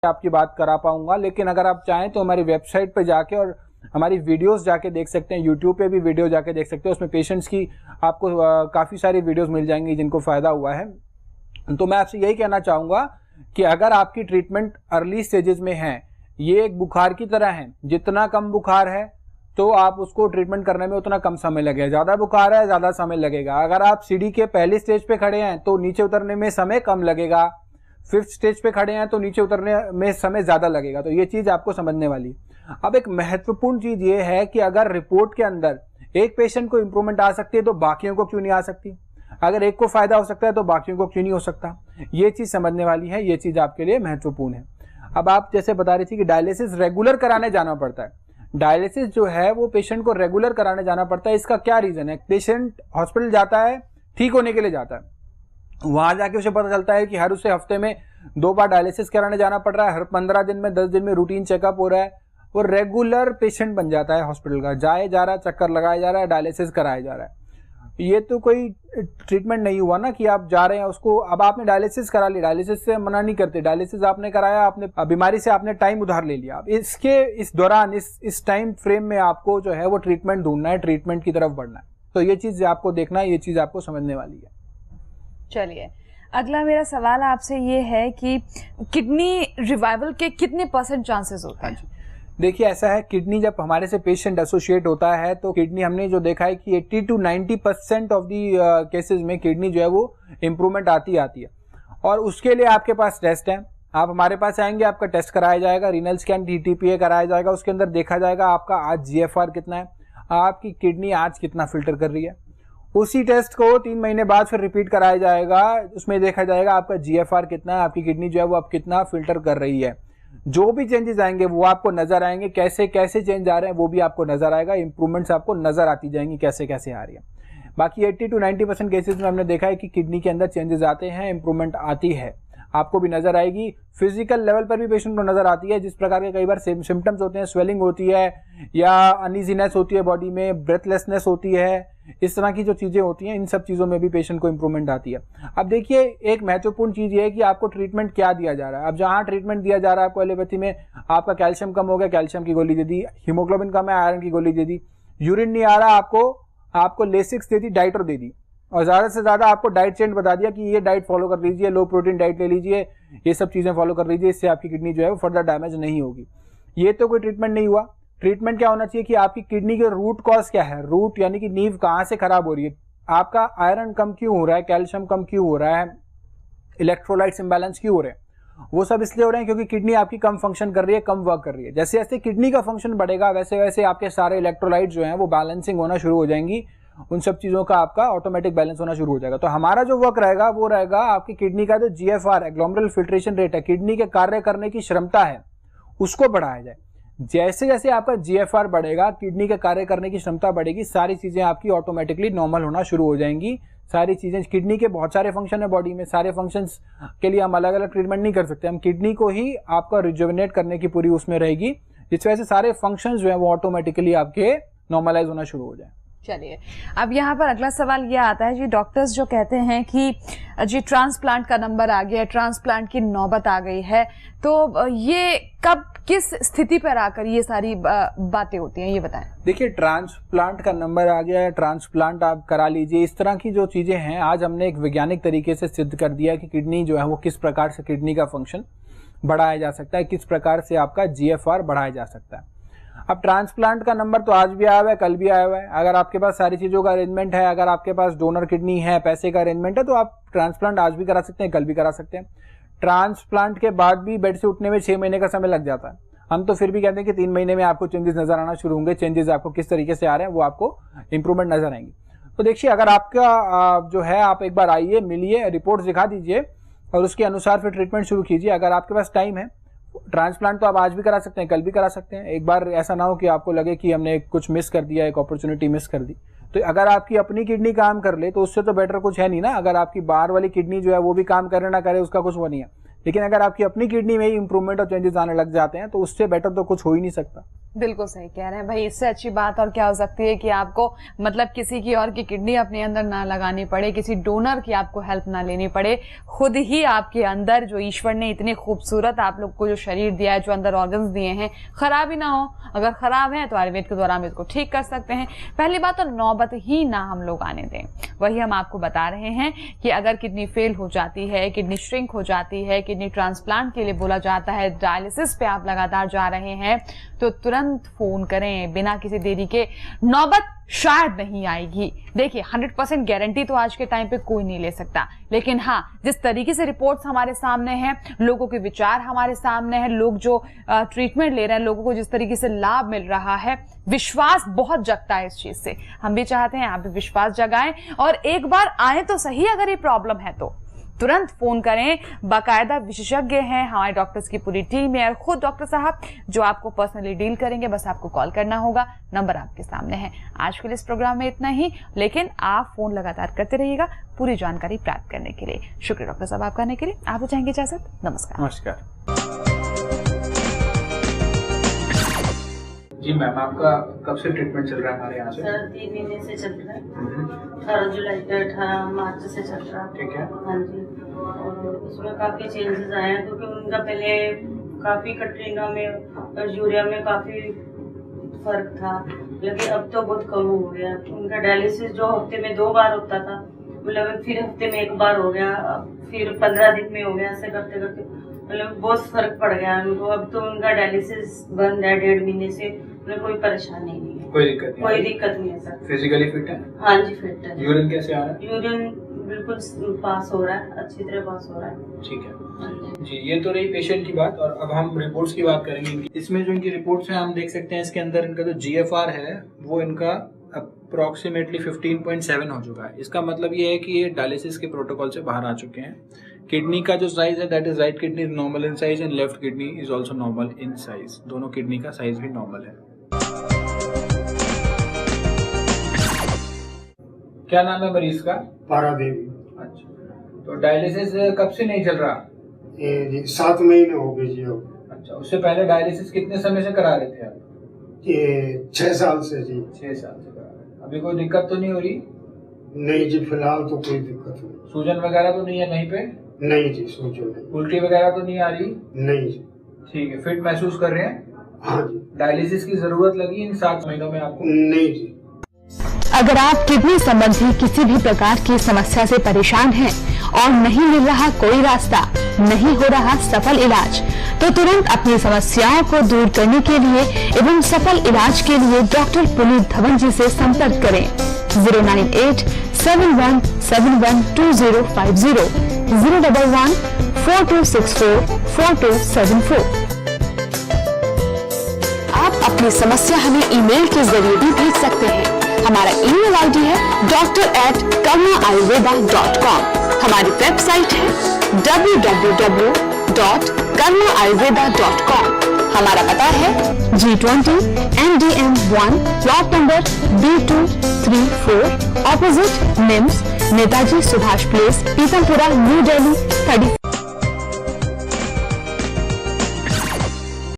आपकी बात करा पाऊंगा, लेकिन अगर आप चाहें तो हमारी वेबसाइट पे जाके और हमारी वीडियोस जाके देख सकते हैं। यूट्यूब पे भी वीडियो जाके देख सकते हैं, उसमें पेशेंट्स की आपको काफ़ी सारी वीडियोस मिल जाएंगी जिनको फ़ायदा हुआ है। तो मैं आपसे यही कहना चाहूँगा कि अगर आपकी ट्रीटमेंट अर्ली स्टेजेस में है, ये एक बुखार की तरह है, जितना कम बुखार है तो आप उसको ट्रीटमेंट करने में उतना कम समय लगेगा। ज़्यादा बुखार है, ज़्यादा समय लगेगा। अगर आप सीढ़ी के पहली स्टेज पे खड़े हैं तो नीचे उतरने में समय कम लगेगा। 5th स्टेज पे खड़े हैं तो नीचे उतरने में समय ज़्यादा लगेगा। तो ये चीज़ आपको समझने वाली। अब एक महत्वपूर्ण चीज़ ये है कि अगर रिपोर्ट के अंदर एक पेशेंट को इंप्रूवमेंट आ सकती है तो बाकियों को क्यों नहीं आ सकती? अगर एक को फायदा हो सकता है तो बाकियों को क्यों नहीं हो सकता? ये चीज़ समझने वाली है, ये चीज़ आपके लिए महत्वपूर्ण है। अब आप जैसे बता रही थी कि डायलिसिस रेगुलर कराने जाना पड़ता है। डायलिसिस जो है वो पेशेंट को रेगुलर कराने जाना पड़ता है। इसका क्या रीज़न है? पेशेंट हॉस्पिटल जाता है, ठीक होने के लिए जाता है, वहाँ जाके उसे पता चलता है कि हर उसे हफ्ते में 2 बार डायलिसिस कराने जाना पड़ रहा है, हर 15 दिन में 10 दिन में रूटीन चेकअप हो रहा है। वो रेगुलर पेशेंट बन जाता है हॉस्पिटल का, जाए जा रहा है, चक्कर लगाया जा रहा है, डायलिसिस कराया जा रहा है। ये तो कोई ट्रीटमेंट नहीं हुआ ना कि आप जा रहे हैं उसको। अब आपने डायलिसिस करा ली, डायलिसिस से मना नहीं करते, डायलिसिस आपने कराया, आपने बीमारी से आपने टाइम उधार ले लिया। अब इस दौरान इस टाइम फ्रेम में आपको जो है वो ट्रीटमेंट ढूंढना है, ट्रीटमेंट की तरफ बढ़ना है। तो ये चीज़ आपको देखना है, ये चीज़ आपको समझने वाली है। चलिए, अगला मेरा सवाल आपसे ये है कि किडनी रिवाइवल के कितने % चांसेस होते हैं? देखिए, ऐसा है, किडनी जब हमारे से पेशेंट एसोसिएट होता है तो किडनी हमने जो देखा है कि 80 to 90% ऑफ दी केसेस में किडनी जो है वो इम्प्रूवमेंट आती है। और उसके लिए आपके पास टेस्ट है। आप हमारे पास आएंगे, आपका टेस्ट कराया जाएगा, रीनल स्कैन DTPA कराया जाएगा। उसके अंदर देखा जाएगा आपका आज GFR कितना है, आपकी किडनी आज कितना फिल्टर कर रही है। उसी टेस्ट को 3 महीने बाद फिर रिपीट कराया जाएगा, उसमें देखा जाएगा आपका GFR कितना है, आपकी किडनी जो है वो अब कितना फिल्टर कर रही है। जो भी चेंजेस आएंगे वो आपको नजर आएंगे, कैसे कैसे चेंज आ रहे हैं वो भी आपको नजर आएगा, इंप्रूवमेंट्स आपको नजर आती जाएंगी कैसे कैसे आ रही है। बाकी 80 to 90% केसेस में हमने देखा है कि किडनी के अंदर चेंजेस आते हैं, इंप्रूवमेंट आती है, आपको भी नजर आएगी। फिजिकल लेवल पर भी पेशेंट को नजर आती है, जिस प्रकार के कई बार सिम्टम्स होते हैं, स्वेलिंग होती है या अनईजीनेस होती है बॉडी में, ब्रेथलेसनेस होती है, इस तरह की जो चीज़ें होती हैं, इन सब चीज़ों में भी पेशेंट को इंप्रूवमेंट आती है। अब देखिए, एक महत्वपूर्ण चीज़ ये है कि आपको ट्रीटमेंट क्या दिया जा रहा है। अब जहाँ ट्रीटमेंट दिया जा रहा है आपको एलोपैथी में, आपका कैल्शियम कम हो गया, कैल्शियम की गोली दे दी, हीमोग्लोबिन कम है, आयरन की गोली दे दी, यूरिन नहीं आ रहा, आपको लेसिक्स दे दी, डाइटर दे दी, और ज़्यादा से ज़्यादा आपको डाइट चेंज बता दिया कि ये डाइट फॉलो कर लीजिए, लो प्रोटीन डाइट ले लीजिए, ये सब चीज़ें फॉलो कर लीजिए, इससे आपकी किडनी जो है वो फर्दर डैमेज नहीं होगी। ये तो कोई ट्रीटमेंट नहीं हुआ। ट्रीटमेंट क्या होना चाहिए कि आपकी किडनी के रूट कॉज क्या है, रूट यानी कि नींव कहाँ से खराब हो रही है, आपका आयरन कम क्यों हो रहा है, कैल्शियम कम क्यों हो रहा है, इलेक्ट्रोलाइट्स इंबैलेंस क्यों हो रहे हैं। वो सब इसलिए हो रहे हैं क्योंकि किडनी आपकी कम फंक्शन कर रही है, कम वर्क कर रही है। जैसे जैसे किडनी का फंक्शन बढ़ेगा वैसे वैसे आपके सारे इलेक्ट्रोलाइट जो हैं वो बैलेंसिंग होना शुरू हो जाएंगी, उन सब चीज़ों का आपका ऑटोमेटिक बैलेंस होना शुरू हो जाएगा। तो हमारा जो वर्क रहेगा वो रहेगा आपकी किडनी का जो GFR है, ग्लोमेरुलर फिल्ट्रेशन रेट है, किडनी के कार्य करने की क्षमता है, उसको बढ़ाया जाए। जैसे जैसे आपका GFR बढ़ेगा, किडनी के कार्य करने की क्षमता बढ़ेगी, सारी चीज़ें आपकी ऑटोमेटिकली नॉर्मल होना शुरू हो जाएंगी। सारी चीज़ें, किडनी के बहुत सारे फंक्शन है बॉडी में, सारे फंक्शंस के लिए हम अलग अलग ट्रीटमेंट नहीं कर सकते, हम किडनी को ही आपका रिजुविनेट करने की पूरी उसमें रहेगी, जिस वजह से सारे फंक्शंस जो है वो ऑटोमेटिकली आपके नॉर्मलाइज होना शुरू हो जाए। चलिए, अब यहाँ पर अगला सवाल यह आता है जी, डॉक्टर्स जो कहते हैं कि जी ट्रांसप्लांट का नंबर आ गया है, ट्रांसप्लांट की नौबत आ गई है, तो ये कब किस स्थिति पर आकर ये सारी बातें होती हैं, ये बताएं। देखिए, ट्रांसप्लांट का नंबर आ गया है, ट्रांसप्लांट आप करा लीजिए, इस तरह की जो चीज़ें हैं, आज हमने एक वैज्ञानिक तरीके से सिद्ध कर दिया कि किडनी जो है वो किस प्रकार से किडनी का फंक्शन बढ़ाया जा सकता है, किस प्रकार से आपका GFR बढ़ाया जा सकता है। अब ट्रांसप्लांट का नंबर तो आज भी आया हुआ है, कल भी आया हुआ है। अगर आपके पास सारी चीज़ों का अरेंजमेंट है, अगर आपके पास डोनर किडनी है, पैसे का अरेंजमेंट है, तो आप ट्रांसप्लांट आज भी करा सकते हैं, कल भी करा सकते हैं। ट्रांसप्लांट के बाद भी बेड से उठने में 6 महीने का समय लग जाता है। हम तो फिर भी कहते हैं कि 3 महीने में आपको चेंजेस नजर आना शुरू होंगे। चेंजेस आपको किस तरीके से आ रहे हैं वो आपको इंप्रूवमेंट नजर आएंगी। तो देखिए, अगर आपका जो है, आप एक बार आइए, मिलिए, रिपोर्ट दिखा दीजिए और उसके अनुसार फिर ट्रीटमेंट शुरू कीजिए। अगर आपके पास टाइम है, ट्रांसप्लांट तो आप आज भी करा सकते हैं, कल भी करा सकते हैं। एक बार ऐसा ना हो कि आपको लगे कि हमने कुछ मिस कर दिया, एक अपॉर्चुनिटी मिस कर दी। तो अगर आपकी अपनी किडनी काम कर ले तो उससे तो बेटर कुछ है नहीं ना। अगर आपकी बाहर वाली किडनी जो है वो भी काम करे ना करे, उसका कुछ वो नहीं है। लेकिन अगर आपकी अपनी किडनी में ही इंप्रूवमेंट और चेंजेस आने लग जाते हैं तो उससे बेटर तो कुछ हो ही नहीं सकता। बिल्कुल सही कह रहे हैं भाई, इससे अच्छी बात और क्या हो सकती है कि आपको मतलब किसी की और की किडनी अपने अंदर ना लगानी पड़े, किसी डोनर की आपको हेल्प ना लेनी पड़े, खुद ही आपके अंदर जो ईश्वर ने इतने खूबसूरत आप लोग को जो शरीर दिया है, जो अंदर ऑर्गन्स दिए हैं, खराब ही ना हो। अगर खराब है तो आयुर्वेद के द्वारा हम इसको ठीक कर सकते हैं। पहली बात तो नौबत ही ना हम लोग आने दें। वही हम आपको बता रहे हैं कि अगर किडनी फेल हो जाती है, किडनी श्रिंक हो जाती है, किडनी ट्रांसप्लांट के लिए बोला जाता है, डायलिसिस पे आप लगातार जा रहे हैं, तो तुरंत फोन करें, बिना किसी देरी के। नौबत शायद नहीं आएगी। देखिए 100% गारंटी तो आज के टाइम पे कोई नहीं ले सकता, लेकिन हाँ, जिस तरीके से रिपोर्ट्स हमारे सामने हैं, लोगों के विचार हमारे सामने हैं, लोग जो ट्रीटमेंट ले रहे हैं, लोगों को जिस तरीके से लाभ मिल रहा है, विश्वास बहुत जगता है इस चीज से। हम भी चाहते हैं आप भी विश्वास जगाएं और एक बार आए तो सही। अगर ये प्रॉब्लम है तो तुरंत फोन करें। बाकायदा विशेषज्ञ हैं, हमारे डॉक्टर्स की पूरी टीम है और खुद डॉक्टर साहब जो आपको पर्सनली डील करेंगे। बस आपको कॉल करना होगा, नंबर आपके सामने है। आज के लिए इस प्रोग्राम में इतना ही, लेकिन आप फोन लगातार करते रहिएगा पूरी जानकारी प्राप्त करने के लिए। शुक्रिया डॉक्टर साहब आपका आने के लिए। आप चाहेंगे इजाजत। नमस्कार। नमस्कार जी मैम, आपका कब से ट्रीटमेंट चल रहा है हमारे यहाँ से? सर 3 महीने से चल रहा है। 18 जुलाई से 18 मार्च से चल रहा है। ठीक है। हाँ जी, और उसमें काफ़ी चेंजेस आए हैं, क्योंकि उनका पहले काफ़ी कटरीना में और यूरिया में काफ़ी फर्क था, लेकिन अब तो बहुत कम हो गया। उनका डायलिसिस जो हफ्ते में 2 बार होता था, मतलब फिर हफ्ते में 1 बार हो गया, फिर 15 दिन में हो गया। ऐसे करते करते मतलब बहुत फर्क पड़ गया उनको। अब तो उनका डायलिसिस बंद है 1.5 महीने से। उन्हें कोई परेशानी नहीं है, कोई दिक्कत नहीं है सर। फिजिकली फिट है? हाँ जी, फिट है। यूरिन कैसे आ रहा है? यूरिन बिल्कुल पास हो रहा है, अच्छी तरह पास हो रहा है। ठीक है जी। ये तो रही पेशेंट की बात, और अब हम रिपोर्ट्स की बात करेंगे इनकी। इसमें जो इनकी रिपोर्ट्स हैं हम देख सकते हैं, इसके अंदर इनका जो GFR है वो इनका अप्रोक्सीमेटली 15.7 हो चुका है। इसका मतलब ये है कि ये डायलिसिस के प्रोटोकॉल से बाहर आ चुके हैं। किडनी का जो साइज है, that is right kidney is normal in size and left kidney is also normal in size. दोनों किडनी का साइज भी नॉर्मल है। क्या नाम है मरीज का? पारा देवी। अच्छा, तो डायलिसिस कब से नहीं चल रहा? 7 महीने हो गए जी। अब अच्छा, उससे पहले डायलिसिस कितने समय से करा रहे थे आप? ये 6 साल से जी। 6 साल से करा रहे। अभी कोई दिक्कत तो नहीं हो रही? नहीं जी, फिलहाल तो कोई दिक्कत नहीं। सूजन वगैरह तो नहीं है कहीं पे? नहीं जी, सूजन नहीं। उल्टी वगैरह तो नहीं आ रही? नहीं जी। ठीक है, फिट महसूस कर रहे हैं? हाँ जी। डायलिसिस की जरूरत लगी इन 7 महीनों में आपको? नहीं जी। अगर आप किडनी संबंधी किसी भी प्रकार की समस्या से परेशान हैं और नहीं मिल रहा कोई रास्ता, नहीं हो रहा सफल इलाज, तो तुरंत अपनी समस्याओं को दूर करने के लिए एवं सफल इलाज के लिए डॉक्टर पुनीत धवन जी से संपर्क करें। 09871712050, 01142644274। आप अपनी समस्या हमें ईमेल के जरिए भी भेज सकते हैं। हमारा ईमेल आईडी है doctor@karmaayurveda.com। हमारी वेबसाइट है www.karmaayurveda.com। हमारा पता है G20 NDM1 plot number B234 opposite NIMS, Netaji Subhash place, Pitampura, new Delhi 30।